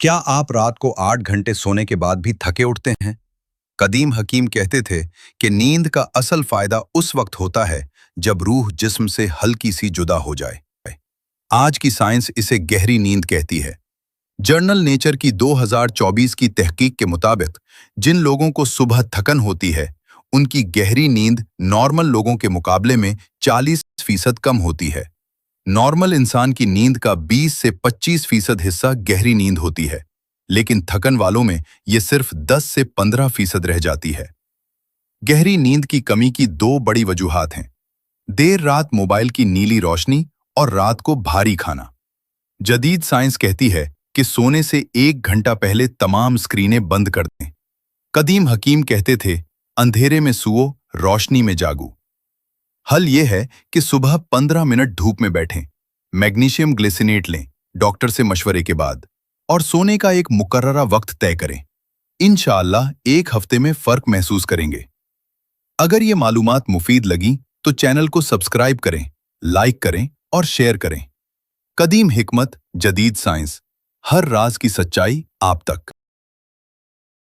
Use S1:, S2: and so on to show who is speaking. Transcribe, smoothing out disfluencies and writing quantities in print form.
S1: क्या आप रात को 8 घंटे सोने के बाद भी थके उठते हैं? कदीम हकीम कहते थे कि नींद का असल फायदा उस वक्त होता है जब रूह जिस्म से हल्की सी जुदा हो जाए। आज की साइंस इसे गहरी नींद कहती है। जर्नल नेचर की 2024 की तहकीक के मुताबिक जिन लोगों को सुबह थकन होती है, उनकी गहरी नींद नॉर्मल लोगों के मुकाबले में 40% कम होती है। नॉर्मल इंसान की नींद का 20 से 25% हिस्सा गहरी नींद होती है, लेकिन थकन वालों में ये सिर्फ 10 से 15% रह जाती है। गहरी नींद की कमी की दो बड़ी वजूहात हैं: देर रात मोबाइल की नीली रोशनी और रात को भारी खाना। जदीद साइंस कहती है कि सोने से 1 घंटा पहले तमाम स्क्रीनें बंद कर दें। कदीम हकीम कहते थे, अंधेरे में सुओ, रोशनी में जागो। हल ये है कि सुबह 15 मिनट धूप में बैठें, मैग्नीशियम ग्लिसिनेट लें डॉक्टर से मशवरे के बाद, और सोने का एक मुकर्ररा वक्त तय करें। इंशाअल्लाह 1 हफ्ते में फर्क महसूस करेंगे। अगर ये मालूमात मुफीद लगी तो चैनल को सब्सक्राइब करें, लाइक करें और शेयर करें। कदीम हिकमत, जदीद साइंस, हर राज की सच्चाई आप तक।